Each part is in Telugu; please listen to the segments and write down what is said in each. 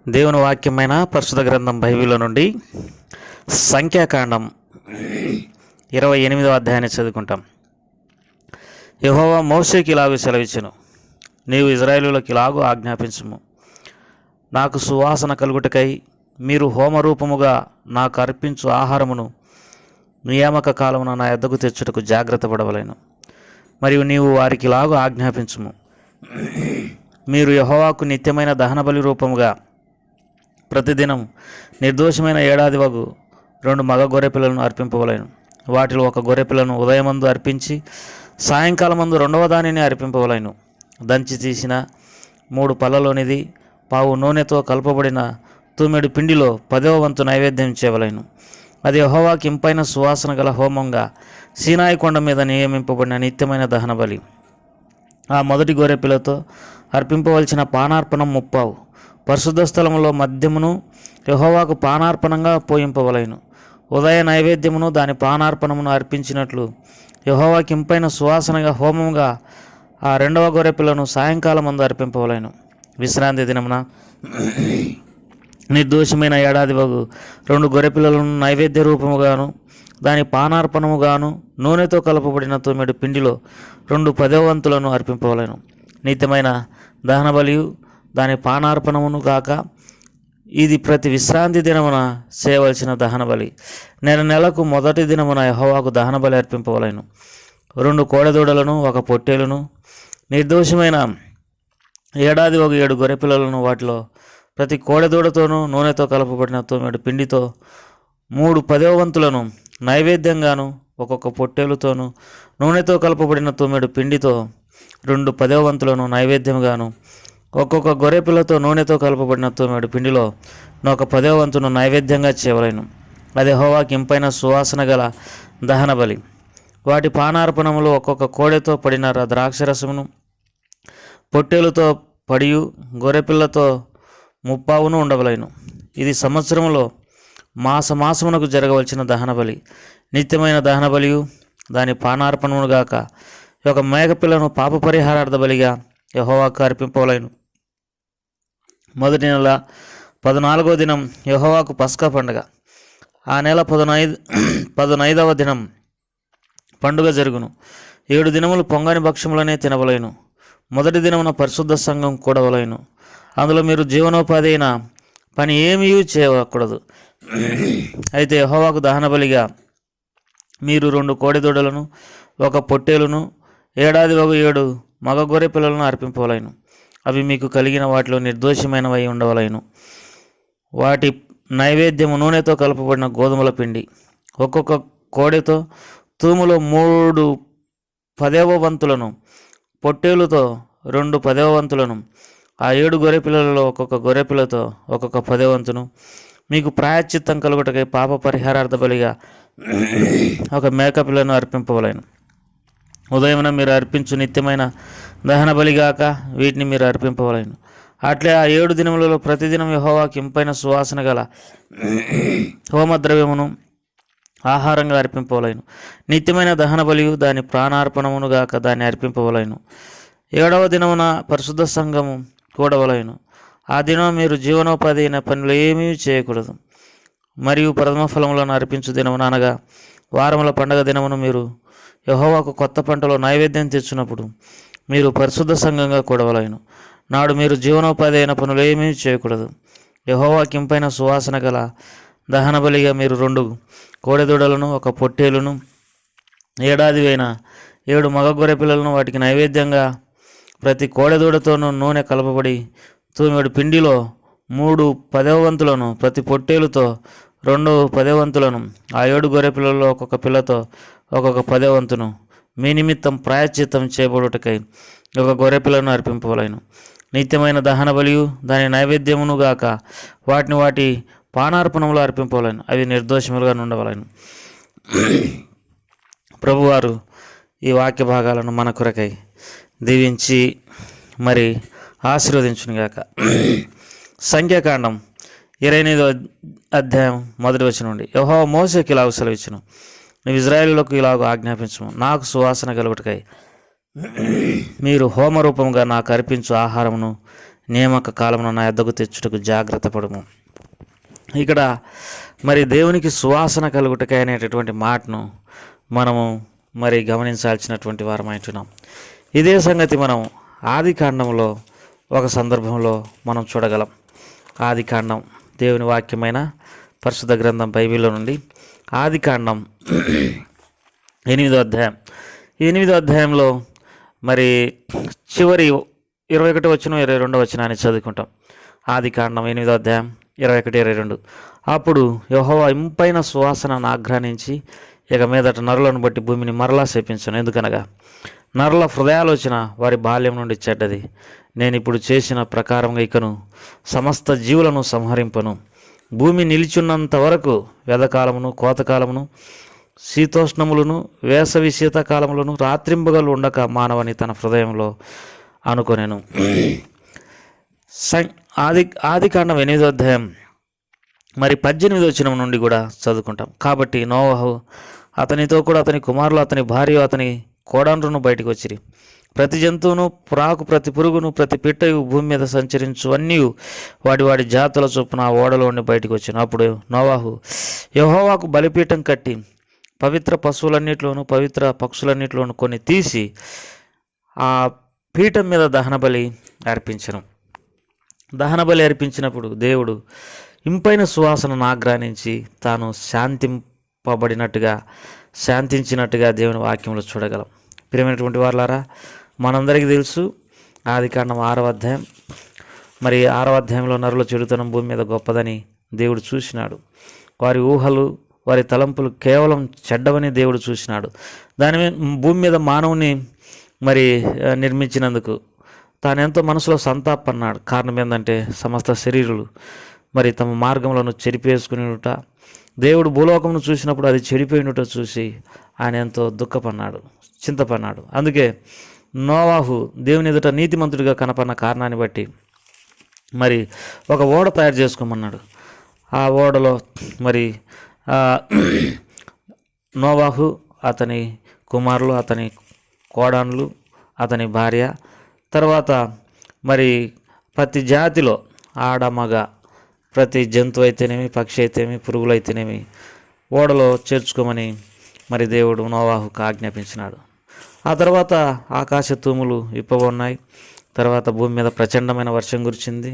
దేవుని వాక్యమైన పరిశుద్ధ గ్రంథం బైబిల్లో నుండి సంఖ్యాకాండం 28వ అధ్యాయాన్ని చదువుకుంటాం. యెహోవా మోషేకి ఇలాగూ సెలవిచ్చెను, నీవు ఇశ్రాయేలులకు ఇలాగూ ఆజ్ఞాపించుము, నాకు సువాసన కలుగుటకై మీరు హోమరూపముగా నాకు అర్పించు ఆహారమును నియామక కాలమున నా యొద్దకు తెచ్చుటకు జాగ్రత్త పడవలెను. మరియు నీవు వారికి ఇలాగూ ఆజ్ఞాపించుము, మీరు యెహోవాకు నిత్యమైన దహనబలి రూపముగా ప్రతిదినం నిర్దోషమైన ఏడాది వగు 2 మగ గొర్రెపిల్లలను అర్పింపవలెను. వాటిలో ఒక గొర్రెపిల్లను ఉదయమందు అర్పించి సాయంకాలమందు 2వ దానిని అర్పింపవలెను. దంచి తీసిన 3 పళ్ళలోనిది పావు నూనెతో కలపబడిన తూమెడు పిండిలో 10వ వంతు నైవేద్యం చేయవలెను. అది యెహోవాకి ఇంపైన సువాసన గల హోమంగా సీనాయి కొండ మీద నియమింపబడిన నిత్యమైన దహనబలి. ఆ మొదటి గొర్రెపిల్లతో అర్పింపవలసిన పానార్పణం 30 పరిశుద్ధ స్థలములో మద్యమును యెహోవాకు పానార్పణంగా పోయింపవలెను. ఉదయ నైవేద్యమును దాని పానార్పణమును అర్పించినట్లు యెహోవాకి ఇంపైన సువాసనగా హోమముగా ఆ 2వ గొర్రెపిల్లను సాయంకాలం ముందు అర్పింపవలెను. విశ్రాంతి దినమున నిర్దోషమైన ఏడాది వగు 2 గొర్రెపిల్లలను నైవేద్య రూపముగాను దాని పానార్పణముగాను నూనెతో కలపబడిన తొమ్మిది పిండిలో 2 10వ వంతులను అర్పింపవలెను. నిత్యమైన దహనబలియు దాని పానార్పణమును గాక ఇది ప్రతి విశ్రాంతి దినమున చేయవలసిన దహనబలి. నెలకు మొదటి దినమున యెహోవాకు దహనబలి అర్పింపవలెను. 2 కోడెదూడలను 1 పొట్టేలును నిర్దోషమైన ఏడాది 7 గొర్రెపిల్లలను వాటిలో ప్రతి కోడెదూడతోనూ నూనెతో కలపబడిన 9 పిండితో 3 10వ వంతులను నైవేద్యంగాను ఒక్కొక్క పొట్టేలుతోనూ నూనెతో కలపబడిన 9 పిండితో 2 10వ వంతులను నైవేద్యంగాను ఒక్కొక్క గొర్రెపిల్లతో నూనెతో కలపబడిన 9 పిండిలో 1 10వ వంతును నైవేద్యంగా చేయవలెను. అది యెహోవాకి ఇంపైన సువాసన గల దహనబలి. వాటి పానార్పణములు ఒక్కొక్క కోడెతో పడిన ద్రాక్షరసమును పొట్టేలుతో పడియు గొర్రెపిల్లతో 30ను ఉండవలెను. ఇది సంవత్సరములో మాసమునకు జరగవలసిన దహనబలి. నిత్యమైన దహనబలియు దాని పానార్పణమును గాక 1 మేకపిల్లను పాప పరిహారార్థ బలిగా యెహోవాకు అర్పింపవలెను. మొదటి నెల 14వ దినం యెహోవాకు పస్కా పండుగ. ఆ నెల 15వ దినం పండుగ జరుగును. 7 దినములు పొంగని భక్ష్యములనే తినవలెను. మొదటి దినమున పరిశుద్ధ సంఘం కూడవలెను. అందులో మీరు జీవనోపాధి అయిన పని ఏమీ చేయకూడదు. అయితే యెహోవాకు దహనబలిగా మీరు 2 కోడెదూడలను 1 పొట్టేలును ఏడాది 7 మగ గొర్రె పిల్లలను అర్పింపవలెను. అవి మీకు కలిగిన వాటిలో నిర్దోషమైనవై ఉండవలెను. వాటి నైవేద్యము నూనెతో కలపబడిన గోధుమల పిండి. ఒక్కొక్క కోడెతో తూములో 3 10వ వంతులను పొట్టేలుతో 2 10వ వంతులను ఆ 7 గొర్రెపిల్లలలో ఒక్కొక్క గొర్రెపిల్లతో ఒక్కొక్క 10వ వంతును మీకు ప్రాయశ్చిత్తం కలుగుటకై పాప పరిహారార్థ బలిగా 1 మేకపిల్లను అర్పింపవలెను. ఉదయమున మీరు అర్పించు నిత్యమైన దహన బలిగాక వీటిని మీరు అర్పింపవలెను. అట్లే ఆ 7 దినములలో ప్రతిదినం యెహోవాకి ఇంపైన సువాసన గల హోమద్రవ్యమును ఆహారంగా అర్పింపవలెను. నిత్యమైన దహన బలియు దాని ప్రాణార్పణమును గాక దాన్ని అర్పింపవలెను. 7వ దినమున పరిశుద్ధ సంఘము కూడవలెను. ఆ దినం మీరు జీవనోపాధి అయిన పనులు ఏమీ చేయకూడదు. మరియు ప్రథమ ఫలములను అర్పించు దినమున అనగా వారముల పండగ దినమును మీరు యెహోవాకు కొత్త పంటలో నైవేద్యం తెచ్చినప్పుడు మీరు పరిశుద్ధ సంఘంగా కూడవలెను. నాడు మీరు జీవనోపాధి అయిన పనులు ఏమీ చేయకూడదు. యెహోవాకి ఇంపైన సువాసన గల దహన బలిగా మీరు 2 కోడెదూడలను 1 పొట్టేలును ఏడాది 7 మగ గొర్రె పిల్లలను వాటికి నైవేద్యంగా ప్రతి కోడెదూడతోనూ నూనె కలపబడి 9 పిండిలో 3 10వ వంతులను ప్రతి పొట్టేలుతో 2 10వ వంతులను ఆ 7 గొర్రె పిల్లల్లో ఒక్కొక్క పిల్లతో ఒక్కొక్క 10వ వంతును మీ నిమిత్తం ప్రాయశ్చిత్తం చేయబడుటకై 1 గొర్రెపిల్లను అర్పింపవలెను. నిత్యమైన దహన బలియు దాని నైవేద్యమును గాక వాటి పానార్పణములు అర్పింపవలెను. అవి నిర్దోషములుగా ఉండవలెను. ప్రభువారు ఈ వాక్య భాగాలను మన కొరకై దీవించి మరి ఆశీర్వదించునుగాక. సంఖ్యాకాండం 28వ అధ్యాయం 1వ వచనం నుండి యెహోవా మోషేకి ఇలాగ సెలవిచ్చెను, నీవు ఇశ్రాయేలులకు ఇలాగ ఆజ్ఞాపించుము, నాకు సువాసన కలుగుటకై మీరు హోమరూపముగా నాకు అర్పించు ఆహారమును నియామక కాలమున నా యొద్దకు తెచ్చుటకు జాగ్రత్త పడుము. ఇక్కడ మరి దేవునికి సువాసన కలుగుటకై అనేటటువంటి మాటను మనము మరి గమనించాల్సినటువంటి వారమైంటున్నాం. ఇదే సంగతి మనం ఆది కాండంలో ఒక సందర్భంలో మనం చూడగలం. ఆది కాండం దేవుని వాక్యమైన పరిశుద్ధ గ్రంథం బైబిల్లో నుండి ఆది కాండం 8వ అధ్యాయం. ఈ 8వ అధ్యాయంలో మరి చివరి 21 వచనం 22 వచనాన్ని చదువుకుంటాం. ఆది కాండం 8వ అధ్యాయం 21, 22. అప్పుడు యెహోవా ఇంపైన సువాసనను ఆగ్రహించి ఇక మీదట నరులను బట్టి భూమిని మరలా శపించను. ఎందుకనగా నరుల హృదయాలోచన వారి బాల్యం నుండి చెడ్డది. నేను ఇప్పుడు చేసిన ప్రకారంగా ఇకను సమస్త జీవులను సంహరింపను. భూమి నిలిచున్నంత వరకు వెదకాలమును కోతకాలమును శీతోష్ణములను వేసవి శీతాకాలములను రాత్రింబగలు ఉండక మానవని తన హృదయంలో అనుకొనెను. ఆది కాండం 8వ అధ్యాయం మరి 18వ వచనం నుండి కూడా చదువుకుంటాం. కాబట్టి నోవహు అతనితో కూడా అతని కుమారులు అతని భార్య అతని కోడండ్రును బయటకు వచ్చిరి. ప్రతి జంతువును ప్రాకు ప్రతి పురుగును ప్రతి పిట్టయు భూమి మీద సంచరించు అన్నీ వాడి వాడి జాతుల చొప్పున ఆ ఓడలో ఉండి బయటకు వచ్చాను. అప్పుడు నోవాహు యెహోవాకు బలిపీఠం కట్టి పవిత్ర పశువులన్నిటిలోను పవిత్ర పక్షులన్నిటిలోను కొన్ని తీసి ఆ పీఠం మీద దహనబలి అర్పించను. దహనబలి అర్పించినప్పుడు దేవుడు ఇంపైన సువాసనను ఆగ్రహించి తాను శాంతించినట్టుగా దేవుని వాక్యంలో చూడగలం. ప్రియమైనటువంటి వారులారా, మనందరికీ తెలుసు ఆది కాండం 6వ అధ్యాయం. మరి 6వ అధ్యాయంలో నరుల చెడుతనం భూమి మీద గొప్పదని దేవుడు చూసినాడు. వారి ఊహలు వారి తలంపులు కేవలం చెడ్డవని దేవుడు చూసినాడు. భూమి మీద మానవుని మరి నిర్మించినందుకు తాను ఎంతో మనసులో సంతాపన్నాడు. కారణం ఏంటంటే సమస్త శరీరులు మరి తమ మార్గములను చెరిపేసుకునేట దేవుడు భూలోకమును చూసినప్పుడు అది చెడిపోయినట్టు చూసి ఆయన ఎంతో దుఃఖపన్నాడు, చింతపన్నాడు. అందుకే నోవాహు దేవుని ఎదుట నీతిమంతుడిగా కనపడిన కారణాన్ని బట్టి మరి ఒక ఓడ తయారు చేసుకోమన్నాడు. ఆ ఓడలో మరి నోవాహు అతని కుమారులు అతని కోడాన్లు అతని భార్య తర్వాత మరి ప్రతి జాతిలో ఆడ మగ ప్రతి జంతువు అయితేనేమి పక్షి అయితేనేమి పురుగులు అయితేనేమి ఓడలో చేర్చుకోమని మరి దేవుడు నోవాహుకు ఆజ్ఞాపించినాడు. ఆ తర్వాత ఆకాశ తూములు విప్పబోన్నాయి. తర్వాత భూమి మీద ప్రచండమైన వర్షం కురిచింది.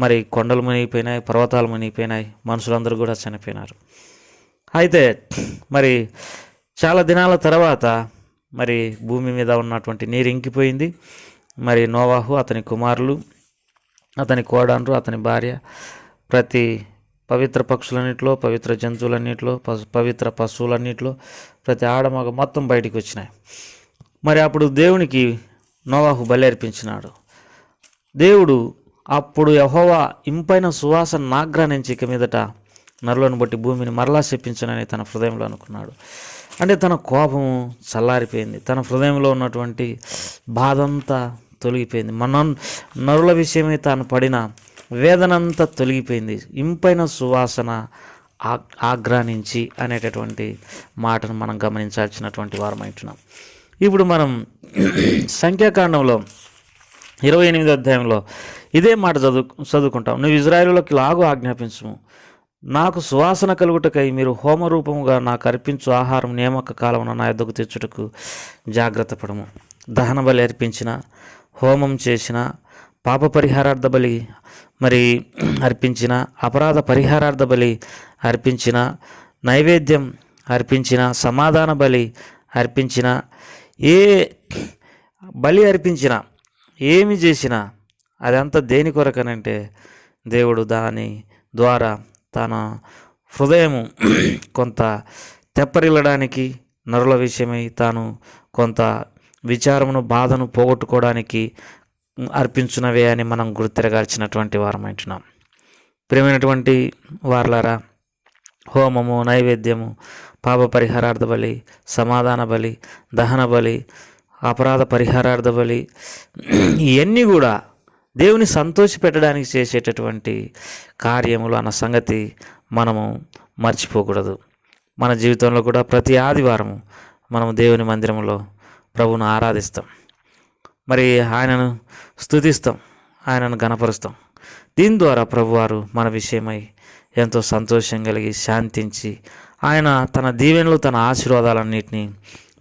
మరి కొండలు మునిగిపోయినాయి, పర్వతాలు మునిగిపోయినాయి, మనుషులందరూ కూడా చనిపోయినారు. అయితే మరి చాలా దినాల తర్వాత మరి భూమి మీద ఉన్నటువంటి నీరు ఇంకిపోయింది. మరి నోవాహు అతని కుమారులు అతని కోడాన్రు అతని భార్య ప్రతి పవిత్ర పక్షులన్నింటిలో పవిత్ర జంతువులన్నింటిలో పవిత్ర పశువులన్నింటిలో ప్రతి ఆడమగ మొత్తం బయటికి వచ్చినాయి. మరి అప్పుడు దేవునికి నోవాహు బలి అర్పించినాడు. దేవుడు అప్పుడు యెహోవా ఇంపైన సువాసన నాగ్రహించి ఇక మీదట నరులను బట్టి భూమిని మరలా శపించనని తన హృదయంలో అనుకున్నాడు. అంటే తన కోపము చల్లారిపోయింది, తన హృదయంలో ఉన్నటువంటి బాధంతా తొలగిపోయింది, నరుల విషయమై తాను పడిన వేదనంతా తొలగిపోయింది. ఇంపైన సువాసన ఆగ్రహించి అనేటటువంటి మాటను మనం గమనించాల్సినటువంటి వారమైంటున్నాం. ఇప్పుడు మనం సంఖ్యాకాండంలో 28వ అధ్యాయంలో ఇదే మాట చదువుకుంటాం. నువ్వు ఇజ్రాయేలులోకి లాగు ఆజ్ఞాపించుము, నాకు సువాసన కలుగుటకై మీరు హోమరూపముగా నాకు అర్పించు ఆహారం నియామక కాలమున నా యొద్దకు తెచ్చుటకు జాగ్రత్త పడము. దహన బలి అర్పించిన, హోమం చేసిన, పాప పరిహారార్థ బలి మరి అర్పించిన, అపరాధ పరిహారార్థ బలి అర్పించిన, నైవేద్యం అర్పించిన, సమాధాన బలి అర్పించిన, ఏ బలి అర్పించినా ఏమి చేసినా అదంతా దేని కొరకనంటే దేవుడు దాని ద్వారా తన హృదయము కొంత తెప్పరిల్లడానికి, నరుల విషయమై తాను కొంత విచారమును బాధను పోగొట్టుకోవడానికి అర్పించున్నవే అని మనం గుర్తిరగాల్సినటువంటి వారమంటున్నాం. ప్రియమైనటువంటి వారలారా, హోమము, నైవేద్యము, పాప పరిహారార్థ బలి, సమాధాన బలి, దహన బలి, అపరాధ పరిహారార్థ బలి, ఇవన్నీ కూడా దేవుని సంతోషపెట్టడానికి చేసేటటువంటి కార్యములు అన్న సంగతి మనము మర్చిపోకూడదు. మన జీవితంలో కూడా ప్రతి ఆదివారము మనము దేవుని మందిరంలో ప్రభువును ఆరాధిస్తాం, మరి ఆయనను స్తుతిస్తాం, ఆయనను గణపరుస్తాం. దీని ద్వారా ప్రభువారు మన విషయమై ఎంతో సంతోషం కలిగి శాంతించి ఆయన తన దీవెనలు తన ఆశీర్వాదాలన్నింటినీ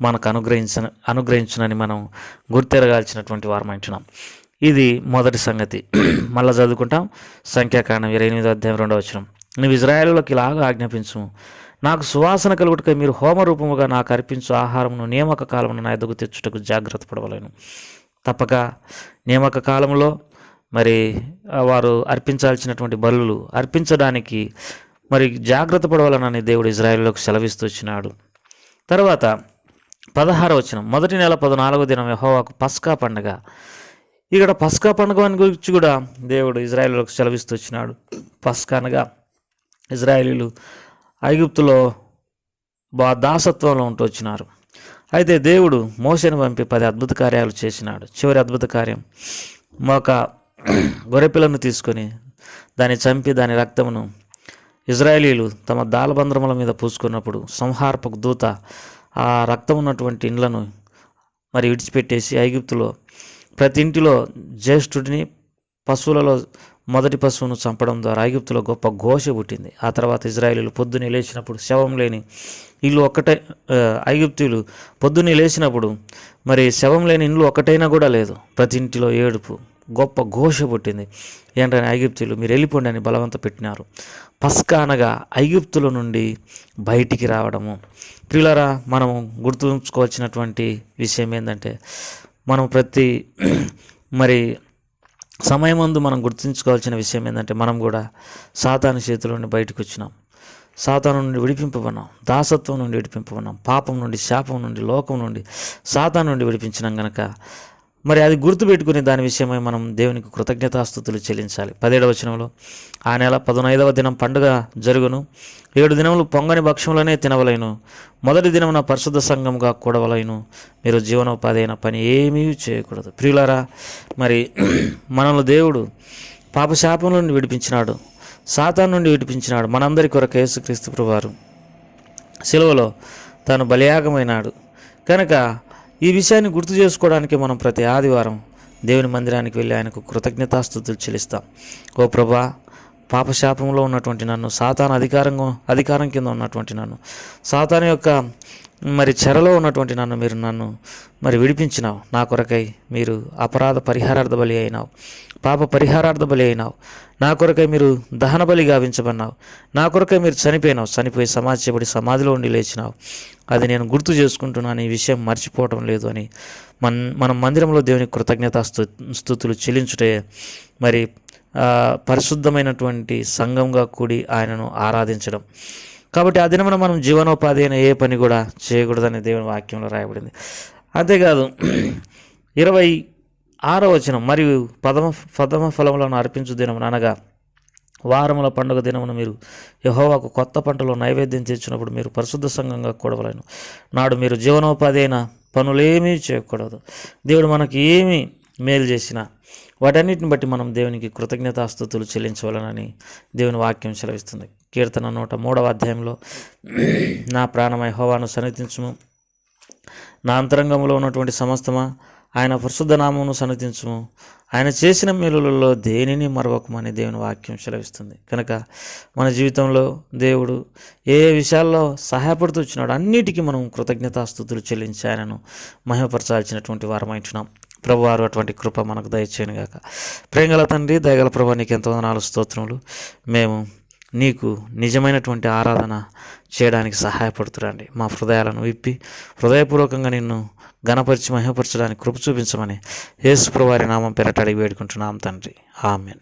మనకు అనుగ్రహించునని మనం గుర్తెరగాల్సినటువంటి వారమంటున్నాం. ఇది మొదటి సంగతి. మళ్ళీ చదువుకుంటాం. సంఖ్యాకాండం 28వ అధ్యాయం 2వ వచనం. నువ్వు ఇజ్రాయేలులకు ఇలాగా ఆజ్ఞాపించుము, నాకు సువాసన కలుగుటకై మీరు హోమరూపముగా నాకు అర్పించు ఆహారమును నియామక కాలమును నా ఎదుగు తెచ్చుటకు జాగ్రత్త పడవలేను. తప్పక నియామక కాలంలో మరి వారు అర్పించాల్సినటువంటి బలులు అర్పించడానికి మరి జాగ్రత్త పడవాలనని దేవుడు ఇజ్రాయేలులకు సెలవిస్తూ వచ్చినాడు. తర్వాత 16వ వచనం. మొదటి నెల 14వ దినం యెహోవాకు పస్కా పండుగ. ఇక్కడ పస్కా పండుగ గురించి కూడా దేవుడు ఇజ్రాయేలులకు సెలవిస్తూ వచ్చినాడు. పస్కా అనగా ఇజ్రాయేలీలు ఐగుప్తులో దాసత్వంలో ఉంటూ వచ్చినారు. అయితే దేవుడు మోషేను పంపి 10 అద్భుత కార్యాలు చేసినాడు. చివరి అద్భుత కార్యం, ఒక గొర్రెపిల్లను తీసుకొని దాన్ని చంపి దాని రక్తమును ఇజ్రాయేలీలు తమ దాలబంద్రముల మీద పూసుకున్నప్పుడు సంహారపకు దూత ఆ రక్తం ఉన్నటువంటి ఇండ్లను మరి విడిచిపెట్టేసి ఐగుప్తులో ప్రతి ఇంటిలో జ్యేష్ఠుడిని, పశువులలో మొదటి పశువును చంపడం ద్వారా ఐగుప్తులో గొప్ప ఘోష పుట్టింది. ఆ తర్వాత ఇజ్రాయేలీలు పొద్దున్నే లేచినప్పుడు శవం లేని ఇల్లు ఒక్కటే, ఐగుప్తీయులు పొద్దున్నే లేచినప్పుడు మరి శవం లేని ఇండ్లు ఒక్కటైనా కూడా లేదు. ప్రతి ఇంటిలో ఏడుపు, గొప్ప ఘోష పుట్టింది. ఏంటంటే ఐగుప్తీయులు మీరు వెళ్ళిపోండి అని బలవంత పెట్టినారు. పస్కా అనగా ఐగుప్తుల నుండి బయటికి రావడము. ప్రియులారా, మనము గుర్తుంచుకోవాల్సినటువంటి విషయం ఏంటంటే మనం ప్రతి మరి సమయమందు మనం గుర్తుంచుకోవాల్సిన విషయం ఏంటంటే మనం కూడా సాతాను చేతుల నుండి బయటకు వచ్చినాం. సాతాను నుండి విడిపింపబడినాం. దాసత్వం నుండి విడిపింపబడినాం. పాపం నుండి, శాపం నుండి, లోకం నుండి, సాతాను నుండి విడిపించినాం గనక మరి అది గుర్తుపెట్టుకుని దాని విషయమై మనం దేవునికి కృతజ్ఞతాస్తుతులు చెల్లించాలి. 17వ వచనంలో, ఆ నెల 15వ దినం పండుగ జరుగును, 7 దినములు పొంగని భక్ష్యములనే తినవలైను, మొదటి దినమున పరిశుద్ధ సంఘముగా కూడవలైను, మీరు జీవనోపాధి అయిన పని ఏమీ చేయకూడదు. ప్రియులారా, మరి మనల్ని దేవుడు పాపశాపం నుండి విడిపించినాడు, సాతాను నుండి విడిపించినాడు. మనందరి కొరకు యేసుక్రీస్తు ప్రభువారు సిలువలో తాను బలియాగమైనాడు కనుక ఈ విషయాన్ని గుర్తు చేసుకోవడానికి మనం ప్రతి ఆదివారం దేవుని మందిరానికి వెళ్ళి ఆయనకు కృతజ్ఞతాస్తుతులు చెల్లిస్తాం. ఓ ప్రభా, పాపశాపంలో ఉన్నటువంటి నన్ను, సాతాను అధికారం కింద ఉన్నటువంటి నన్ను, సాతాను యొక్క మరి చెరలో ఉన్నటువంటి మీరు నన్ను మరి విడిపించినావు. నా కొరకై మీరు అపరాధ పరిహారార్థ బలి అయినావు, పాప పరిహారార్థ బలి అయినావు. నా కొరకై మీరు దహన బలి గావించబడినావు. నా కొరకై మీరు చనిపోయి సమాధి చేయబడి సమాధిలో ఉండి లేచినావు. అది నేను గుర్తు చేసుకుంటున్నాను, ఈ విషయం మర్చిపోవటం లేదు అని మనం మందిరంలో దేవునికి కృతజ్ఞతాస్తుతులు చెల్లించుటే మరి పరిశుద్ధమైనటువంటి సంఘంగా కూడి ఆయనను ఆరాధించడం. కాబట్టి ఆ దినమున మనం జీవనోపాధి అయిన ఏ పని కూడా చేయకూడదని దేవుని వాక్యంలో రాయబడింది. అంతేకాదు 26వ వచనం, మరియు పదమ ఫలములను అర్పించు దినమున అనగా వారముల పండుగ దినమున మీరు యెహోవాకు కొత్త పంటలో నైవేద్యం తెచ్చినప్పుడు మీరు పరిశుద్ధ సంఘంగా కూడవలెను. నాడు మీరు జీవనోపాధి అయిన పనులేమీ చేయకూడదు. దేవుడు మనకి ఏమి మేలు చేసినా వాటన్నిటిని బట్టి మనం దేవునికి కృతజ్ఞతాస్తుతులు చెల్లించవలనని దేవుని వాక్యం సెలవిస్తుంది. కీర్తన 103వ అధ్యాయంలో, నా ప్రాణమై యెహోవాను సన్నిధించుము, నా అంతరంగంలో ఉన్నటువంటి సమస్తమా ఆయన పరిశుద్ధ నామమును సన్నిధించుము, ఆయన చేసిన మేలులలో దేనిని మరవకమని దేవుని వాక్యం సెలవిస్తుంది. కనుక మన జీవితంలో దేవుడు ఏ విషయాల్లో సహాయపడుతూ వచ్చినాడు అన్నిటికీ మనం కృతజ్ఞతాస్తుతులు చెల్లించి ఆయనను మహిమపరచాల్సినటువంటి వారమైంటున్నాం. ప్రభువారు అటువంటి కృప మనకు దయచేయను గాక. ప్రేమగల తండ్రి, దయగల ప్రభు, నీకు ఎంతో వందనాలు, స్తోత్రములు. మేము నీకు నిజమైనటువంటి ఆరాధన చేయడానికి సహాయపడుతురండి. మా హృదయాలను విప్పి హృదయపూర్వకంగా నిన్ను ఘనపరిచి మహిమపరచడానికి కృప చూపించమని యేసు ప్రభువారి నామం పేరట అడిగి వేడుకుంటున్నాం తండ్రి. ఆమెన్.